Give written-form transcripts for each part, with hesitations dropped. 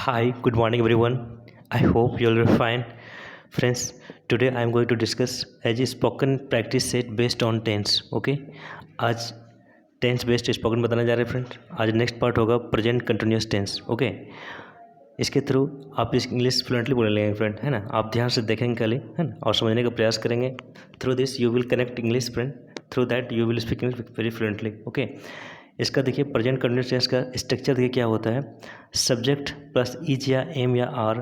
Hi, good morning everyone. I hope you'll be fine. Friends, today I am going to discuss as a spoken practice set based on tense. Okay? आज tense based spoken बताने जा रहे हैं friend. आज next part होगा present continuous tense. Okay, इसके through आप इस इंग्लिश फ्लुएंटली बोलने लगेंगे फ्रेंड, है ना. आप ध्यान से देखेंगे खाली, है ना, और समझने का प्रयास करेंगे. Through this you will connect English friend. Through that you will speak English very fluently. Okay, इसका देखिए प्रेजेंट कंटिन्यूस टेंस का स्ट्रक्चर देखिए क्या होता है. सब्जेक्ट प्लस इज या एम या आर,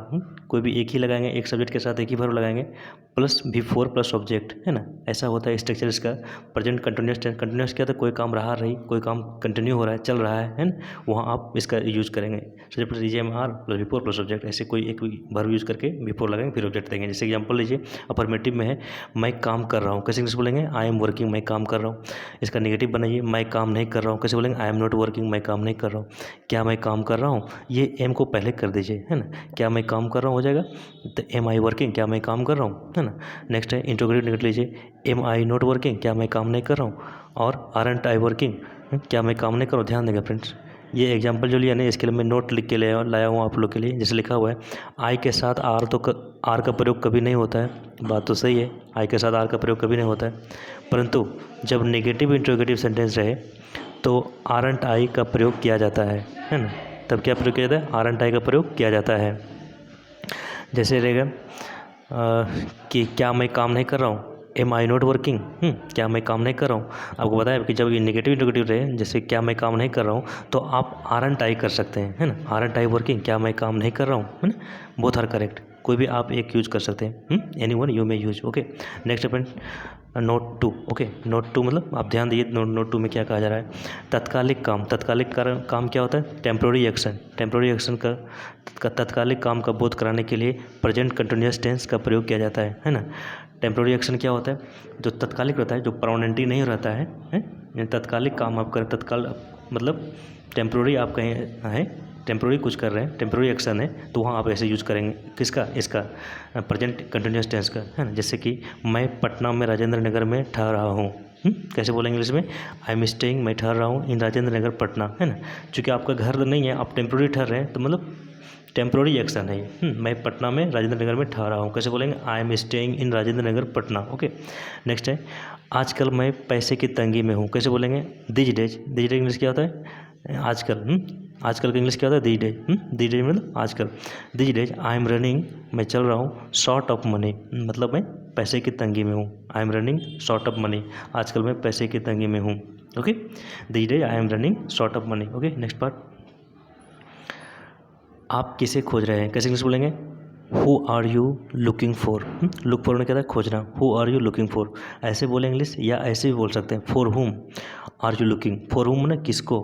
कोई भी एक ही लगाएंगे, एक सब्जेक्ट के साथ एक ही वर्ब लगाएंगे, प्लस बिफोर प्लस ऑब्जेक्ट, है ना. ऐसा होता है स्ट्रक्चर इसका प्रेजेंट कंटिन्यूस टेंस. कंटिन्यूस क्या था, कोई काम रहा रही, कोई काम कंटिन्यू हो रहा है, चल रहा है ना, वहाँ आप इसका यूज करेंगे. Subject plus is am are plus before plus object, ऐसे कोई एक वर्ब यूज करके बिफोर लगाएंगे फिर ऑब्जेक्ट देंगे. जैसे एग्जाम्पल लीजिए, अफर्मेटिव में है मैं काम कर रहा हूँ, कैसे इंग्लिश बोलेंगे आई एम वर्किंग, मैं काम कर रहा हूँ. इसका नेगेटिव बनाइए, मैं काम नहीं कर रहा हूँ, कैसे बोलेंगे आई एम नॉट वर्किंग, मैं काम नहीं कर रहा हूँ. क्या मैं काम कर रहा हूँ, ये एम को पहले कर दीजिए, है ना. क्या मैं काम कर रहा हूँ हो जाएगा, तो एम आई वर्किंग, क्या मैं काम कर रहा हूँ, है ना. नेक्स्ट है इंट्रोगेटिव निकल लीजिए, एम आई नॉट वर्किंग, क्या मैं काम नहीं कर रहा हूँ, और आरंट आई वर्किंग, क्या मैं काम नहीं कर रहा हूँ. ध्यान देंगे फ्रेंड्स, ये एग्जाम्पल जो लिया नहीं, इसके लिए मैं नोट लिख के लाया हूँ आप लोग के लिए. जैसे लिखा हुआ है आई के साथ आर, तो आर का प्रयोग कभी नहीं होता है. बात तो सही है, आई के साथ आर का प्रयोग कभी नहीं होता है, परंतु जब नेगेटिव इंट्रोगेटिव सेंटेंस रहे तो आरंट आई का प्रयोग किया जाता है ना. तब क्या प्रयोग किया जाता है, आरंट आई का प्रयोग किया जाता है. जैसे रहेगा कि क्या मैं काम नहीं कर रहा हूँ, एम आई नॉट वर्किंग, क्या मैं काम नहीं कर रहा हूँ. आपको पता है कि जब ये नेगेटिव इंट्रोगेटिव रहे, जैसे क्या मैं काम नहीं कर रहा हूँ, तो आप आरंट आई कर सकते हैं, है ना. आरंट आई वर्किंग, क्या मैं काम नहीं कर रहा हूँ, है ना. बोथ आर करेक्ट, कोई भी आप एक यूज कर सकते हैं. Any one you may use. Okay, next अपन note two. Okay, note two मतलब आप ध्यान दीजिए, नोट टू में क्या कहा जा रहा है. तत्कालिक काम, तत्कालिक काम क्या होता है, टेम्प्रोरी एक्शन. टेम्प्रोरी एक्शन का तत्कालिक काम का बोध कराने के लिए प्रेजेंट कंटिन्यूस टेंस का प्रयोग किया जाता है ना. टेम्प्रोरी एक्शन क्या होता है, जो तत्कालिक रहता है, जो परमानेंटली नहीं रहता है. तत्कालिक काम आप करें, तत्काल मतलब टेम्प्रोरी आप कहीं हैं, टेम्प्रोरी कुछ कर रहे हैं, टेम्प्रोरी एक्शन है, तो वहाँ आप ऐसे यूज करेंगे. किसका, इसका प्रेजेंट कंटिन्यूस टेंस का, है ना. जैसे कि मैं पटना में राजेंद्र नगर में ठहर रहा हूँ. कैसे बोलेंगे इंग्लिश में, आई एम स्टेइंग, मैं ठहर रहा हूँ इन राजेंद्र नगर पटना, है ना. चूँकि आपका घर नहीं है, आप टेम्प्रोरी ठहर रहे हैं, तो मतलब टेम्प्रोरी एक्शन है ये. मैं पटना में राजेंद्र नगर में ठहरा हूँ, कैसे बोलेंगे I am staying in Rajendra Nagar Patna. Okay, next है आजकल मैं पैसे की तंगी में हूँ, कैसे बोलेंगे these days. These days English क्या होता है, आजकल. आजकल का इंग्लिश क्या होता है, दीज डेज. दीज डेज मतलब आजकल. These days I am running, मैं चल रहा हूँ शॉर्ट ऑफ मनी, मतलब मैं पैसे की तंगी में हूँ. I am running short of money, आजकल मैं पैसे की तंगी में हूँ. Okay, these days I am running short of money. Okay, next part, आप किसे खोज रहे हैं, कैसे इंग्लिश बोलेंगे who are you looking for. Look for में क्या था, खोजना. Who are you looking for, ऐसे बोले इंग्लिश, या ऐसे भी बोल सकते हैं for whom are you looking. For हुम ना किसको,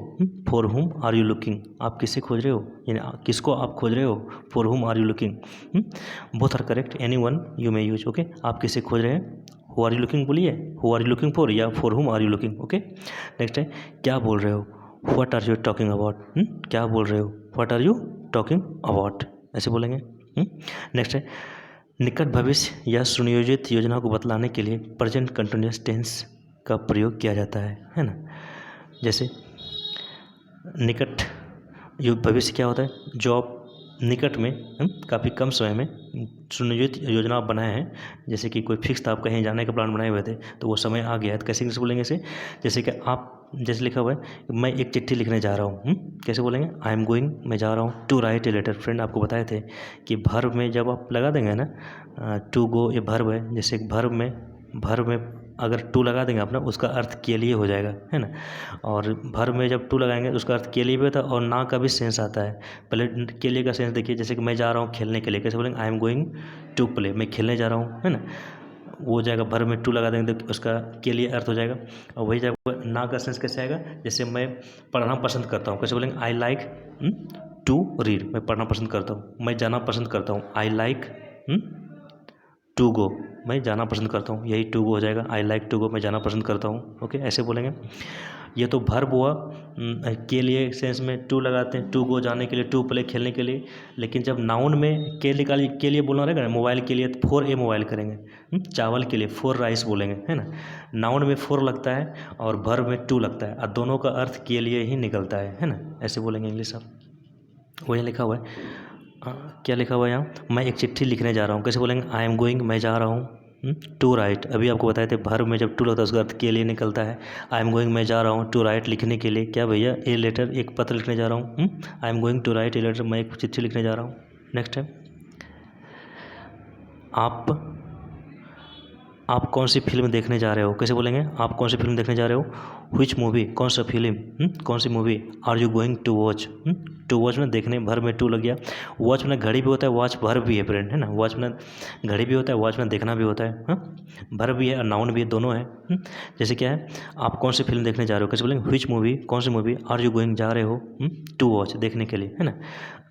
for whom are you looking, आप किसे खोज रहे हो, यानी किसको आप खोज रहे हो. For whom are you looking, both are correct, any one you may use. Okay, आप किसे खोज रहे हैं, हु आर यू लुकिंग बोलिए, who are you looking for, या for whom are you looking. Okay, next है क्या बोल रहे हो, what are you talking about. क्या बोल रहे हो, what are you talking about, ऐसे बोलेंगे. नेक्स्ट है निकट भविष्य या सुनियोजित योजना को बतलाने के लिए प्रेजेंट कंटिन्यूस टेंस का प्रयोग किया जाता है ना. जैसे निकट भविष्य क्या होता है, जो आप निकट में काफ़ी कम समय में सुनियोजित योजना आप बनाए हैं, जैसे कि कोई फिक्स था, आप कहीं जाने का प्लान बनाए हुए थे, तो वो समय आ गया है, तो कैसे इंग्लिश बोलेंगे इसे. जैसे कि आप, जैसे लिखा हुआ है मैं एक चिट्ठी लिखने जा रहा हूँ, कैसे बोलेंगे आई एम गोइंग, मैं जा रहा हूँ to write a letter. Friend आपको बताए थे कि भर्ब में जब आप लगा देंगे ना, टू गो ये भर्ब है, जैसे भर्ब में अगर टू लगा देंगे आप ना, उसका अर्थ के लिए हो जाएगा, है ना. और भर्ब में जब टू लगाएंगे उसका अर्थ के लिए भी होता है, और ना का भी सेंस आता है. पहले के लिए का सेंस देखिए, जैसे कि मैं जा रहा हूँ खेलने के लिए, कैसे बोलेंगे I am going to play, मैं खेलने जा रहा हूँ, है ना. वो हो जाएगा, भर में टू लगा देंगे तो उसका के लिए अर्थ हो जाएगा. और वही जगह ना का सेंस कैसे आएगा, जैसे मैं पढ़ना पसंद करता हूँ, कैसे बोलेंगे आई लाइक टू रीड, मैं पढ़ना पसंद करता हूँ. मैं जाना पसंद करता हूँ, आई लाइक टू गो, मैं जाना पसंद करता हूँ, यही टू गो हो जाएगा, आई लाइक टू गो, मैं जाना पसंद करता हूँ. ओके, ऐसे बोलेंगे. ये तो भर्ब हुआ, के लिए सेंस में टू लगाते हैं, टू गो जाने के लिए, टू प्ले खेलने के लिए. लेकिन जब नाउन में के लिए बोलना रहेगा ना, मोबाइल के लिए तो फोर ए मोबाइल करेंगे. चावल के लिए फोर राइस बोलेंगे, है ना. नाउन में फोर लगता है और भर्ब में टू लगता है, और दोनों का अर्थ के लिए ही निकलता है ना. ऐसे बोलेंगे इंग्लिश आप. वही लिखा हुआ है क्या लिखा हुआ है यहाँ, मैं एक चिट्ठी लिखने जा रहा हूँ, कैसे बोलेंगे, आई एम गोइंग, मैं जा रहा हूँ टू राइट। अभी आपको बताए थे वर्ब में जब टू लगता है उसका अर्थ के लिए निकलता है। आई एम गोइंग, मैं जा रहा हूँ टू राइट, लिखने के लिए, क्या भैया, ए लेटर, एक पत्र लिखने जा रहा हूँ। I am going to write a letter, मैं एक चिट्ठी लिखने जा रहा हूँ। नेक्स्ट है, आप कौन सी फिल्म देखने जा रहे हो, कैसे बोलेंगे, आप कौन सी फिल्म देखने जा रहे हो, विच मूवी, कौन सा फिल्म, कौन सी movie, are you going to watch, to watch में देखने, भर में टू लग गया। वॉच में घड़ी भी होता है, वॉच भर भी है फ्रेंड, है ना, वॉच में घड़ी भी होता है, वॉच में देखना भी होता है, भर भी है और नाउन भी है, दोनों है। जैसे क्या है, आप कौन सी फिल्म देखने जा रहे हो, कैसे बोलेंगे, विच मूवी, कौन सी मूवी, आर यू गोइंग, जा रहे हो टू वॉच, देखने के लिए, है ना।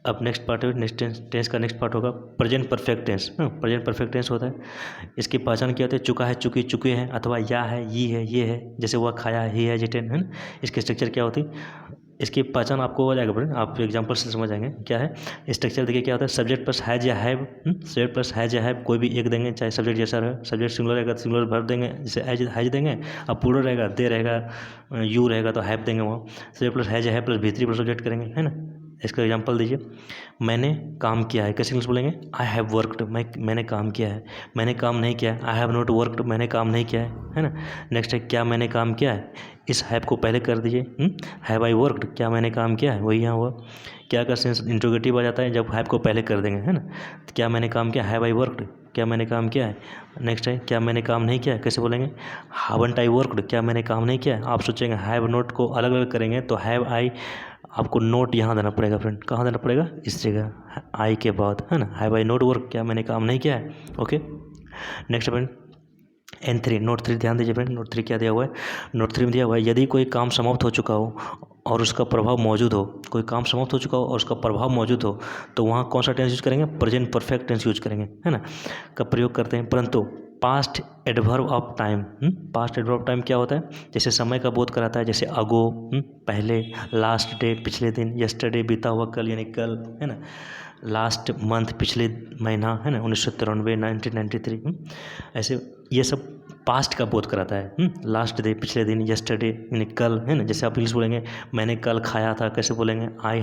अब नेक्स्ट पार्ट है, नेक्स्ट टेंस का नेक्स्ट पार्ट होगा present perfect tense. Present perfect tense होता है, इसकी पहचान क्या होती है, चुका है, चुकी, चुके हैं, अथवा या है, ये है, ये है, जैसे वह खाया है, ही है, जिटेन, है ना। इसकी स्ट्रक्चर क्या होती है, इसकी पहचान आपको हो जाएगा फ्रेंड, आप एग्जांपल से समझ जाएंगे क्या है स्ट्रक्चर। देखिए क्या होता है, सब्जेक्ट प्लस हैज या हैव, सब्जेक्ट प्लस हैज या हैव, कोई भी एक देंगे, चाहे सब्जेक्ट जैसा रहे, सब्जेक्ट सिंगुलर रहेगा तो सिंगुलर वर्ब देंगे, जैसे हैज देंगे, अब प्लूरल रहेगा, दे रहेगा, यू रहेगा तो हैव देंगे वहाँ। सब्जेक्ट प्लस हैज या हैव प्लस भी3 प्लस सब्जेक्ट करेंगे, है ना। इसका एग्जांपल दीजिए, मैंने काम किया है, कैसे इंग्लिश बोलेंगे, आई हैव वर्कड, मैंने काम किया है, मैंने काम नहीं किया है, आई हैव नॉट वर्कड, मैंने काम नहीं किया है ना। नेक्स्ट है, क्या मैंने काम किया है, इस हैव को पहले कर दीजिए, हैव आई वर्कड, क्या मैंने काम किया है, वही यहाँ हुआ। क्या का सेंस इंट्रोगेटिव आ जाता है जब हैव को पहले कर देंगे, है ना। तो क्या मैंने काम किया, हैव आई वर्कड, क्या मैंने काम किया है। नेक्स्ट है, क्या मैंने काम नहीं किया है, कैसे बोलेंगे, हावंट आई वर्कड, क्या मैंने काम नहीं किया है। आप सोचेंगे हैव नोट को अलग अलग करेंगे तो हैव आई, आपको नोट यहाँ देना पड़ेगा फ्रेंड, कहाँ देना पड़ेगा, इस जगह आई के बाद, है ना, हैव आई नोट वर्क, क्या मैंने काम नहीं किया है। Okay, next friend N3, note 3 ध्यान दीजिए फ्रेंड, नोट 3 क्या दिया हुआ है, नोट 3 में दिया हुआ है, यदि कोई काम समाप्त हो चुका हो और उसका प्रभाव मौजूद हो, कोई काम समाप्त हो चुका हो और उसका प्रभाव मौजूद हो, तो वहाँ कौन सा टेंस यूज करेंगे, प्रेजेंट परफेक्ट टेंस यूज करेंगे, है ना, का प्रयोग करते हैं। परंतु past adverb of time, past adverb of time क्या होता है, जैसे समय का बोध कराता है, जैसे अगो, पहले, लास्ट डे, पिछले दिन, यस्टरडे, बीता हुआ कल यानी कल, है ना, लास्ट मंथ, पिछले महीना, है ना, 1993, 1993, ऐसे ये सब पास्ट का बोध कराता है। लास्ट डे, पिछले दिन, यस्टरडे यानी कल, है ना। जैसे आप इंग्लिश बोलेंगे, मैंने कल खाया था, कैसे बोलेंगे, आई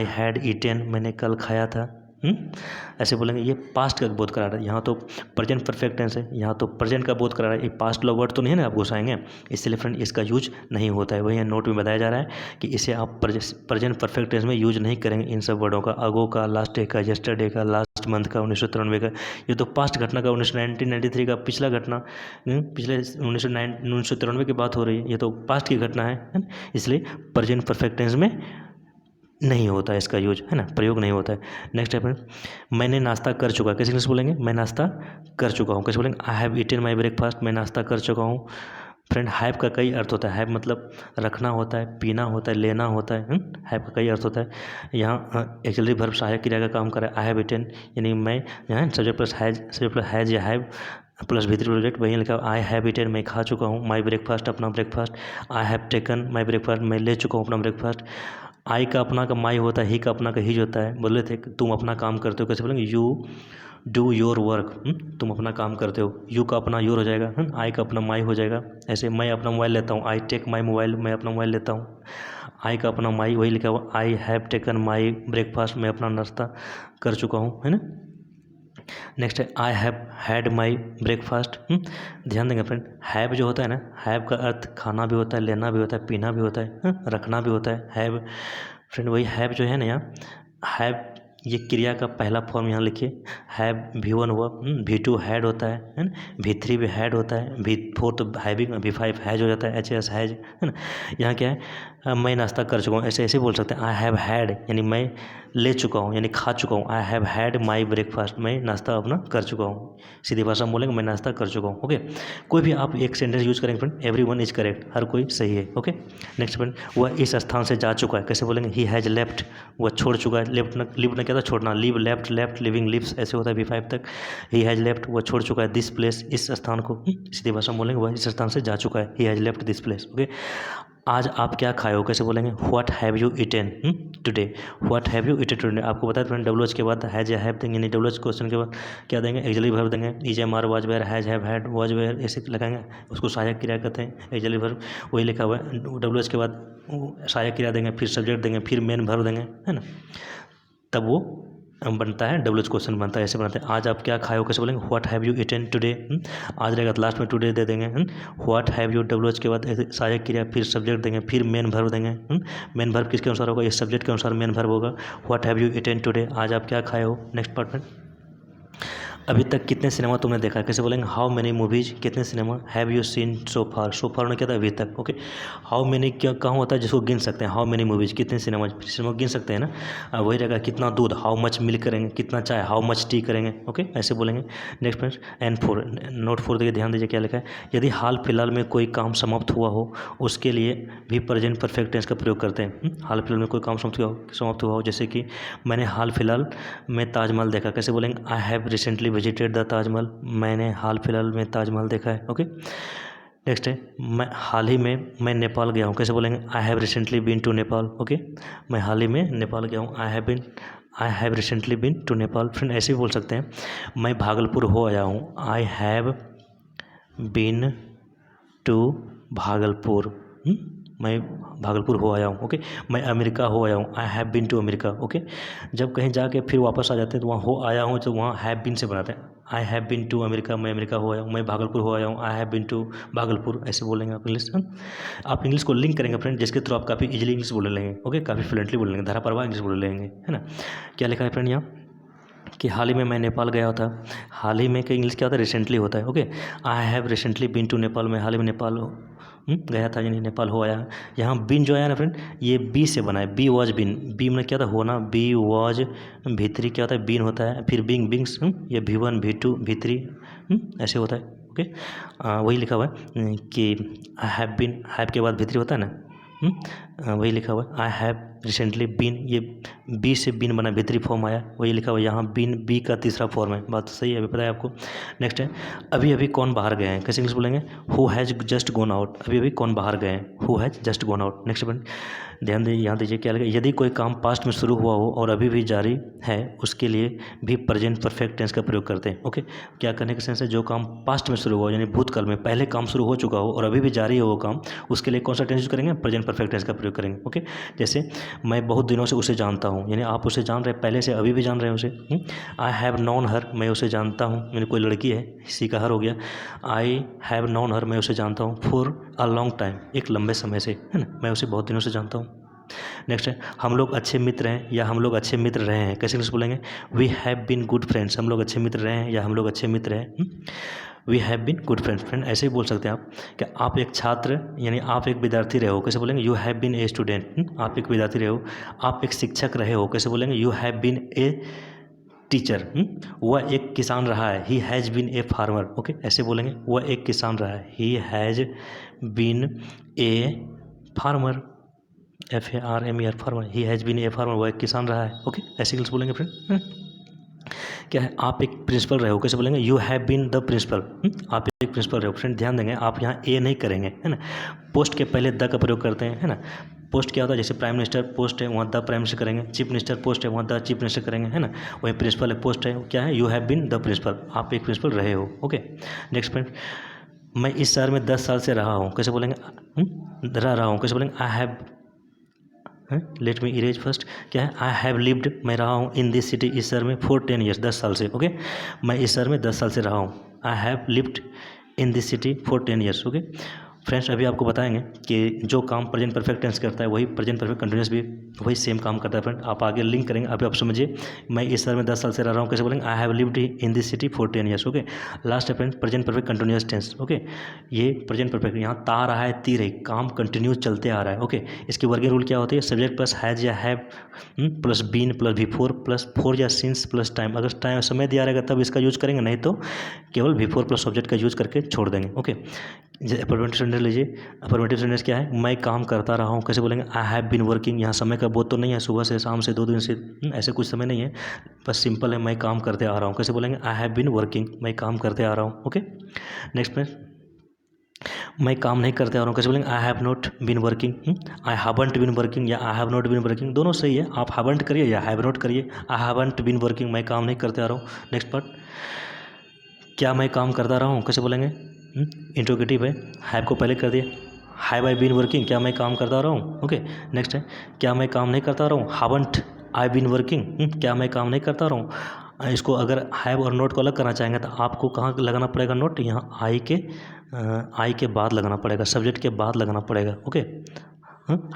हैड ईटेन, मैंने कल खाया था, ऐसे बोलेंगे। ये पास्ट का बोध करा रहा है, यहाँ तो प्रेजेंट परफेक्ट टेंस है, यहाँ तो प्रेजेंट का बोध करा रहा है, ये पास्ट वाला वर्ड तो नहीं है ना, आप घुसाएंगे, इसलिए फ्रेंड इसका यूज नहीं होता है। वही नोट में बताया जा रहा है कि इसे आप प्रेजेंट परफेक्ट टेंस में यूज नहीं करेंगे, इन सब वर्डों का, अगो का, लास्ट डे का, यस्टरडे का, लास्ट मंथ का, 1993 का, ये तो पास्ट घटना का, 1993 का पिछला घटना, पिछले 1993 की बात हो रही है, ये तो पास्ट की घटना है, इसलिए प्रेजेंट परफेक्ट टेंस में नहीं होता है इसका यूज, है ना, प्रयोग नहीं होता है। नेक्स्ट है फ्रेंड, मैंने नाश्ता कर चुका, कैसे इंग्लिश बोलेंगे, मैं नाश्ता कर चुका हूँ, कैसे बोलेंगे, I have eaten my breakfast, मैं नाश्ता कर चुका हूँ। फ्रेंड हैव का कई अर्थ होता है, हैव मतलब रखना होता है, पीना होता है, लेना होता है, हैव का कई अर्थ होता है। यहाँ एक्चुअली वर्ब सहायक क्रिया का काम कर रहा है, आई हैव ईटेन यानी मैं, यहाँ सब्जेक्ट प्लस हैज या हैव प्लस भीतरी प्रोजेक्ट, वहीं लिखा आई हैव ईटेन, मैं खा चुका हूँ, माई ब्रेकफास्ट, अपना breakfast, I have taken my breakfast, मैं ले चुका हूँ अपना ब्रेकफास्ट। आई का अपना का माई होता है, ही का अपना का हिज होता है, बोले थे तुम अपना काम करते हो, कैसे बोलेंगे, यू डू योर वर्क, तुम अपना काम करते हो, यू का अपना योर हो जाएगा, आई का अपना माई हो जाएगा। ऐसे मैं अपना मोबाइल लेता हूँ, आई टेक माई मोबाइल, मैं अपना मोबाइल लेता हूँ, आई का अपना माई, वही लिखा हुआ, I have taken my breakfast, मैं अपना नाश्ता कर चुका हूँ, है ना। नेक्स्ट है, I have had my breakfast, ध्यान देंगे फ्रेंड, हैव जो होता है ना, हैव का अर्थ खाना भी होता है, लेना भी होता है, पीना भी होता है, रखना भी होता है, हैव फ्रेंड, वही हैव जो है ना, यहाँ हैव ये क्रिया का पहला फॉर्म यहाँ लिखिए, हैव V1 हुआ, V2 हैड होता है ना, V3 भी हैड होता है, V4 तो हैविंग, V5 हैज हो जाता है, HS हैज, है ना। यहाँ क्या है, मैं नाश्ता कर चुका हूँ, ऐसे ऐसे बोल सकते हैं, आई हैव हैड यानी मैं ले चुका हूँ यानी खा चुका हूँ, I have had my breakfast, मैं नाश्ता अपना कर चुका हूँ, सीधी भाषा में बोलेंगे मैं नाश्ता कर चुका हूँ। ओके, कोई भी आप एक सेंटेंस यूज करेंगे फ्रेंड, एवरीवन इज करेक्ट, हर कोई सही है। ओके, नेक्स्ट फ्रेंड, वह इस स्थान से जा चुका है, कैसे बोलेंगे, ही हैज लेफ्ट, वह छोड़ चुका है, लेफ्ट न लिव न क्या था, छोड़ना, live left, left living lives, ऐसे होता है V5 तक, ही हैज लेफ्ट, वह छोड़ चुका है, दिस प्लेस, इस स्थान को, सीधी भाषा में बोलेंगे वह इस स्थान से जा चुका है, he has left this place. Okay, आज आप क्या खाए हो, कैसे बोलेंगे, what have you eaten today, what have you eaten today. आपको पता है फ्रेंड, WH के बाद हैज या हैव देंगे, यानी WH क्वेश्चन के बाद क्या देंगे, एक्सिलरी वर्ब देंगे, is am are was were has have had was were, ऐसे लगाएंगे, उसको सहायक क्रिया कहते हैं, एक्सिलरी वर्ब वही लिखा हुआ है। WH के बाद सहायक क्रिया देंगे, फिर सब्जेक्ट देंगे, फिर मेन वर्ब देंगे, है ना। तब वो बनता है डब्ल्यू एच क्वेश्चन बनता है, ऐसे बनता है। आज आप क्या खाए हो कैसे बोलेंगे, what have you eaten today. आज रहेगा तो लास्ट में टुडे दे देंगे। What have you, W H के बाद सहायक क्रिया, फिर सब्जेक्ट देंगे, फिर मेन वर्ब देंगे। मेन वर्ब किसके अनुसार होगा, इस सब्जेक्ट के अनुसार मेन वर्ब होगा। What have you eaten today, आज आप क्या खाए हो। नेक्स्ट पार्ट में, अभी तक कितने सिनेमा तुमने देखा, कैसे बोलेंगे, हाउ मेनी मूवीज, कितने सिनेमा, हैव यू सीन सो फार। सो फार में क्या था, अभी तक। ओके, हाउ मेनी क्या कहाँ होता है, जिसको गिन सकते हैं, हाउ मेनी मूवीज, कितने सिनेमा गिन सकते हैं ना। वही रहेगा कितना दूध, हाउ मच मिल्क करेंगे, कितना चाय, हाउ मच टी करेंगे। ओके, ऐसे बोलेंगे। Next point, and four, note four देखिए, ध्यान दीजिए क्या लिखा है, यदि हाल फिलहाल में कोई काम समाप्त हुआ हो उसके लिए भी प्रेजेंट परफेक्ट टेंस का प्रयोग करते हैं। हाल फिलहाल में कोई काम समाप्त हुआ हो, जैसे कि मैंने हाल फिलहाल में ताजमहल देखा, कैसे बोलेंगे, I have recently visited the Taj Mahal, मैंने हाल फिलहाल में ताजमहल देखा है। ओके, नेक्स्ट है, मैं हाल ही में मैं नेपाल गया हूँ, कैसे बोलेंगे, I have recently been to Nepal. Okay, मैं हाल ही में नेपाल गया हूँ, I have recently been to Nepal. Friend ऐसे भी बोल सकते हैं, मैं भागलपुर हो आया हूँ, I have been to Bhagalpur. मैं भागलपुर हो आया हूँ। ओके, मैं अमेरिका हो आया हूँ, I have been to America. Okay, जब कहीं जाके फिर वापस आ जाते हैं तो वहाँ हो आया हूँ, तो वहाँ हैव बीन से बनाते हैं, I have been to America, मैं अमेरिका हो आया हूँ। मैं भागलपुर हो आया हूँ, I have been to Bhagalpur. ऐसे बोलेंगे आप इंग्लिश। आप इंग्लिश को लिंक करेंगे फ्रेंड, जिसके थ्रू आप काफ़ी इजीली इंग्लिश बोलने लगेंगे। ओके, काफ़ी फ्लुएंटली बोल लेंगे, धाराप्रवाह इंग्लिश बोलने लगेंगे, है ना। क्या लिखा है फ्रेंड यहाँ कि हाल ही में मैं नेपाल गया था। हाल ही में का इंग्लिश क्या होता है, रिसेंटली होता है। Okay, I have recently been to Nepal, मैं हाल ही में नेपाल गया था, यानी नेपाल हो आया। यहाँ बीन जो आया ना फ्रेंड, ये बी से बना है, बी वॉज बीन। बी में क्या था, होना, बी वॉज, भीतरी क्या होता है, बीन होता है, फिर बिंग बिंग्स, ये V1 V2 V3 ऐसे होता है। ओके, वही लिखा हुआ है कि आई हैव बीन, हैव के बाद भीतरी होता है ना। वही लिखा हुआ है, आई हैव रिसेंटली बीन, ये बी से बीन बना, भीतरी फॉर्म आया, वही लिखा हुआ है यहाँ बीन, बी का तीसरा फॉर्म है। बात सही है, अभी पता है आपको। नेक्स्ट है, अभी अभी कौन बाहर गए हैं, कैसे इंग्लिश बोलेंगे, who has just gone out. अभी अभी कौन बाहर गए हैं, who has just gone out. Next point, ध्यान दीजिए, यहाँ दीजिए क्या लगे, यदि कोई काम पास्ट में शुरू हुआ हो और अभी भी जारी है उसके लिए भी प्रेजेंट परफेक्ट टेंस का प्रयोग करते हैं। ओके, क्या करने का सेंस है, जो काम पास्ट में शुरू हुआ यानी भूतकाल में पहले काम शुरू हो चुका हो और अभी भी जारी है वो काम, उसके लिए कौन सा टेंस यूज करेंगे, प्रेजेंट परफेक्ट टेंस का प्रयोग करेंगे। ओके, जैसे मैं बहुत दिनों से उसे जानता हूँ, यानी आप उसे जान रहे हैं पहले से, अभी भी जान रहे हैं उसे। आई हैव नोन हर, मैं उसे जानता हूँ, यानी कोई लड़की है, सी का हर हो गया। आई हैव नोन हर, मैं उसे जानता हूँ, फॉर अ लॉन्ग टाइम, एक लंबे समय से, है ना, मैं उसे बहुत दिनों से जानता हूँ। नेक्स्ट है, हम लोग अच्छे मित्र हैं या हम लोग अच्छे मित्र रहे हैं, कैसे इंग्लिश बोलेंगे, we have been good friends, हम लोग अच्छे मित्र रहे हैं या हम लोग अच्छे मित्र हैं, we have been good friends. Friend ऐसे ही बोल सकते हैं आप कि आप एक छात्र यानी आप एक विद्यार्थी रहे हो, कैसे बोलेंगे, you have been a student, आप एक विद्यार्थी रहे हो। आप एक शिक्षक रहे हो, कैसे बोलेंगे, you have been a teacher. वह एक किसान रहा है, he has been a farmer. Okay, ऐसे बोलेंगे, वह एक किसान रहा है, he has been a farmer, FARMER, farmer, he has been a farmer, वह एक किसान रहा है। ओके, ऐसे इंग्लिश बोलेंगे फ्रेंड। क्या है, आप एक प्रिंसिपल रहे हो, कैसे बोलेंगे, you have been the principal, आप एक प्रिंसिपल रहे हो। फ्रेंड ध्यान देंगे, आप यहाँ ए नहीं करेंगे, है ना, पोस्ट के पहले द का प्रयोग करते हैं, है ना। पोस्ट क्या होता है, जैसे प्राइम मिनिस्टर पोस्ट है, वहाँ द प्राइम मिनिस्टर करेंगे, चीफ मिनिस्टर पोस्ट है, वहाँ द चीफ मिनिस्टर करेंगे, है ना। वही प्रिंसिपल है, पोस्ट है, क्या है, you have been the principal, आप एक प्रिंसिपल रहे हो। ओके, नेक्स्ट पॉइंट, मैं इस शहर में 10 साल से रहा हूँ, कैसे बोलेंगे, रहा हूँ, कैसे बोलेंगे, I have, let me erase first, क्या है, आई हैव लिव्ड, मैं रहा हूँ, इन दिस सिटी, इस शहर में, फॉर 10 ईयर्स, 10 साल से। ओके, मैं इस शहर में 10 साल से रहा हूँ, I have lived in this city for 10 years. Okay friends, अभी आपको बताएंगे कि जो काम प्रेजेंट परफेक्ट टेंस करता है वही प्रेजेंट परफेक्ट कंटिन्यूस भी वही सेम काम करता है। फ्रेंड आप आगे लिंक करेंगे, अभी आप समझिए, मैं इस शहर में 10 साल से रह रहा हूँ, कैसे बोलेंगे, I have lived in this city for 10 years. Okay, last है friend, present perfect continuous tense. Okay, ये प्रेजेंट परफेक्ट, यहाँ ता रहा है, ती रही, काम कंटिन्यूस चलते आ रहा है। ओके, इसकी वर्किंग रूल क्या होती है, सब्जेक्ट प्लस हैज या have plus been plus before plus for या सिंस प्लस टाइम। अगर टाइम समय दिया रहेगा तब इसका यूज करेंगे, नहीं तो केवल बिफोर प्लस सब्जेक्ट का यूज करके छोड़ देंगे। ओके, अफर्मेटिव सेंटेंस लीजिए, अफर्मेटिव सेंटेंस क्या है, मैं काम करता रहा हूँ, कैसे बोलेंगे, आई हैव बीन वर्किंग। यहाँ समय का बोध तो नहीं है, सुबह से शाम से 2 दिन से, ऐसे कुछ समय नहीं है, बस सिंपल है, मैं काम करते आ रहा हूँ, कैसे बोलेंगे, आई हैव बीन वर्किंग, मैं काम करते आ रहा हूँ। ओके, नेक्स्ट में, मैं काम नहीं करते आ रहा हूँ, कैसे बोलेंगे, I have not been working, I haven't been working या I have not been working, दोनों सही है, आप हैवंट करिए या हैव नॉट करिए, आई हैवंट बीन वर्किंग, मैं काम नहीं करते आ रहा हूँ। नेक्स्ट पार्ट, क्या मैं काम करता रहा हूँ, कैसे बोलेंगे, इंट्रोगेटिव है, हैव को पहले कर दिया, हैव आई बीन वर्किंग, क्या मैं काम करता रहा हूँ। ओके, नेक्स्ट है, क्या मैं काम नहीं करता रहा हूँ, हावंट आई बीन वर्किंग, क्या मैं काम नहीं करता रहा हूँ। इसको अगर हैव और नोट को अलग करना चाहेंगे तो आपको कहाँ लगाना पड़ेगा नोट, यहाँ आई के बाद लगाना पड़ेगा, सब्जेक्ट के बाद लगाना पड़ेगा। Okay,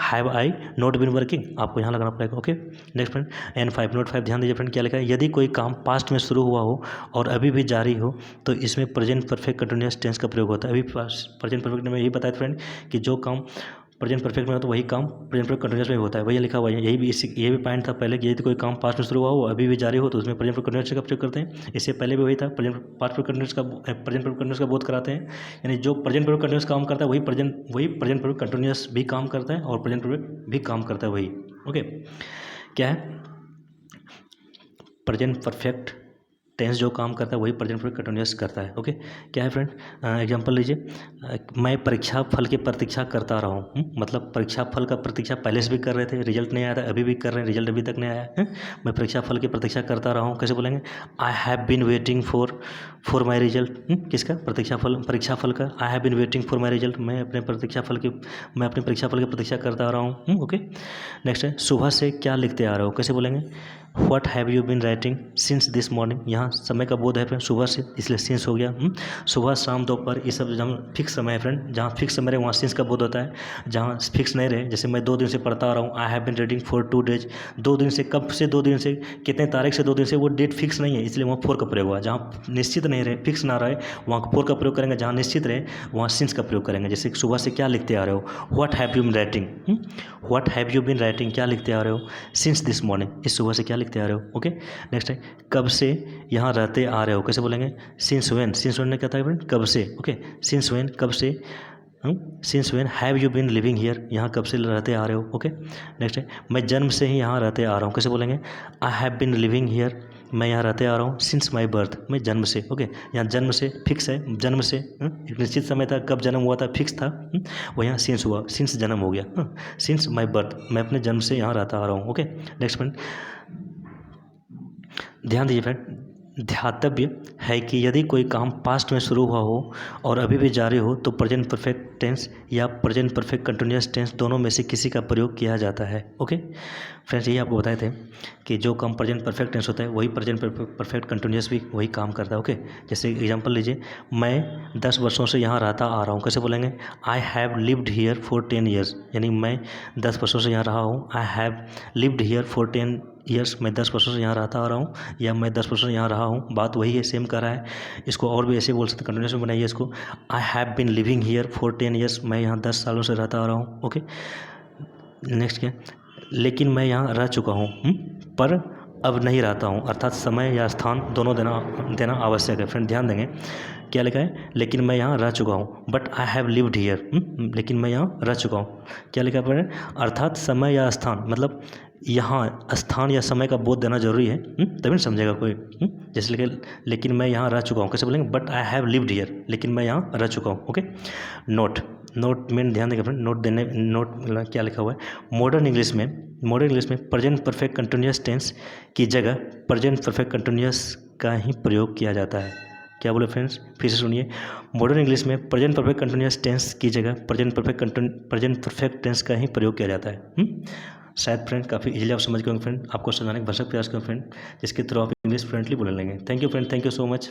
have I not been working आपको यहाँ लगाना पड़ेगा। Okay, next friend N5 note 5 ध्यान दीजिए फ्रेंड, क्या लिखा है, यदि कोई काम पास्ट में शुरू हुआ हो और अभी भी जारी हो तो इसमें प्रेजेंट परफेक्ट कंटिन्यूअस टेंस का प्रयोग होता है। अभी प्रेजेंट परफेक्ट में यही बताया फ्रेंड कि जो काम प्रेजेंट परफेक्ट में हो तो वही काम प्रेजेंट परफेक्ट कंटिन्यूअस में होता है, वही लिखा हुआ है। ये भी पॉइंट था पहले कि यदि कोई काम पास्ट में शुरू हुआ हो अभी भी जारी हो तो उसमें प्रेजेंट परफेक्ट कंटिन्यूअस का प्रयोग करते हैं। इससे पहले भी वही था, प्रेजेंट परफेक्ट कंटिन्यूअस का बोध कराते हैं। यानी जो प्रेजेंट परफेक्ट कंटिन्यूअस काम करता है वही प्रेजेंट परफेक्ट कंटिन्यूअस भी काम करता है और प्रेजेंट परफेक्ट भी काम करता है वही। ओके, क्या है, प्रेजेंट परफेक्ट टेंस जो काम करता है वही प्रेजेंट परफेक्ट कंटिन्यूअस करता है। ओके, क्या है फ्रेंड, एग्जांपल लीजिए, मैं परीक्षा फल की प्रतीक्षा करता रहा हूँ। मतलब परीक्षा फल का प्रतीक्षा पहले से भी कर रहे थे, रिजल्ट नहीं आया था, अभी भी कर रहे हैं, रिजल्ट अभी तक नहीं आया है। मैं परीक्षा फल की प्रतीक्षा करता रहा हूँ, कैसे बोलेंगे, I have been waiting for my result. किसका, परीक्षा फल का, I have been waiting for my result, मैं अपने परीक्षा फल की प्रतीक्षा करता रहा हूँ। ओके, नेक्स्ट है, सुबह से क्या लिखते आ रहे हो, कैसे बोलेंगे, what have you been writing since this morning. यहाँ समय का बोध है फ्रेंड, सुबह से, इसलिए सिंस हो गया। सुबह शाम दोपहर ये सब जहाँ फिक्स समय है फ्रेंड, जहाँ फिक्स समय रहे वहाँ सिंस का बोध होता है। जहाँ फिक्स नहीं रहे, जैसे मैं 2 दिन से पढ़ता आ रहा हूँ, I have been reading for 2 days, 2 दिन से, कब से 2 दिन से, कितने तारीख से 2 दिन से, वो डेट फिक्स नहीं है, इसलिए वहाँ फोर का प्रयोग हुआ। जहाँ निश्चित नहीं रहे, फिक्स ना रहे, वहाँ फोर का प्रयोग करेंगे, जहाँ निश्चित रहे वहाँ सिंस का प्रयोग करेंगे। जैसे सुबह से क्या लिखते आ रहे हो, what have you been writing, what have you been writing, क्या लिखते आ रहे हो, सिंस दिस मॉर्निंग, इस सुबह से क्या लिखते आ रहे हो। ओके, नेक्स्ट है, कब से यहाँ रहते आ रहे हो, कैसे बोलेंगे, सिंस व्हेन ने क्या था फ्रेंड, कब से। ओके, सिंस व्हेन, कब से, since when have you been living here, यहाँ कब से रहते आ रहे हो। ओके, नेक्स्ट है, मैं जन्म से ही यहाँ रहते आ रहा हूँ, कैसे बोलेंगे, I have been living here, मैं यहाँ रहते आ रहा हूँ सिंस माई बर्थ, मैं जन्म से। ओके, यहाँ जन्म से फिक्स है, जन्म से एक निश्चित समय था, कब जन्म हुआ था फिक्स था, वो यहाँ सिंस हुआ, सिंस जन्म हो गया, सिंस माई बर्थ, मैं अपने जन्म से यहाँ रहता आ रहा हूँ। ओके, नेक्स्ट फ्रेंड, ध्यान दीजिए फ्रेंड, ध्यातव्य है कि यदि कोई काम पास्ट में शुरू हुआ हो और अभी भी जारी हो तो प्रेजेंट परफेक्ट टेंस या प्रेजेंट परफेक्ट कंटिन्यूअस टेंस दोनों में से किसी का प्रयोग किया जाता है। ओके फ्रेंड्स, यही आपको बताए थे कि जो काम प्रेजेंट परफेक्ट टेंस होता है वही प्रेजेंट परफेक्ट कंटिन्यूअस भी वही काम करता है। ओके, जैसे एग्जांपल लीजिए, मैं 10 वर्षों से यहाँ रहता आ रहा हूँ, कैसे बोलेंगे, I have lived here for 10 years, यानी मैं 10 वर्षों से यहाँ रहा हूँ। I have lived here for 10 years, मैं 10 वर्षों से यहाँ रहता आ रहा हूँ, या मैं 10 वर्षों से यहाँ रहा हूँ, बात वही है, सेम कर रहा है। इसको और भी ऐसे बोल सकते, कंटिन्यूस में बनाइए इसको, I have been living here for 10 years, मैं यहाँ 10 सालों से रहता आ रहा हूँ। ओके, नेक्स्ट क्या, लेकिन मैं यहाँ रह चुका हूँ पर अब नहीं रहता हूँ, अर्थात समय या स्थान दोनों देना आवश्यक है। फ्रेंड ध्यान देंगे, क्या लिखा है, लेकिन मैं यहाँ रह चुका हूँ, but I have lived here, लेकिन मैं यहाँ रह चुका हूँ। क्या लिखा है, अर्थात समय या स्थान, मतलब यहाँ स्थान या समय का बोध देना जरूरी है, तभी समझेगा कोई। जैसे लिखे, लेकिन मैं यहाँ रह चुका हूँ, कैसे बोलेंगे, but I have lived here, लेकिन मैं यहाँ रह चुका हूँ। ओके, नोट में ध्यान देंगे फ्रेंड, नोट क्या लिखा हुआ है, मॉडर्न इंग्लिश में प्रेजेंट परफेक्ट कंटिन्यूअस टेंस की जगह प्रेजेंट परफेक्ट कंटिन्यूअस का ही प्रयोग किया जाता है। क्या बोले फ्रेंड्स, फिर से सुनिए, मॉडर्न इंग्लिश में प्रेजेंट परफेक्ट कंटिन्यूअस टेंस की जगह प्रेजेंट परफेक्ट टेंस का ही प्रयोग किया जाता है। शायद फ्रेंड काफ़ी इजीली आप समझ गए फ्रेंड, आपको समझाने का भरसक प्रयास करें फ्रेंड, जिसके थ्रू आप इंग्लिश फ्लुएंटली बोलने लगेंगे। Thank you friend, thank you so much.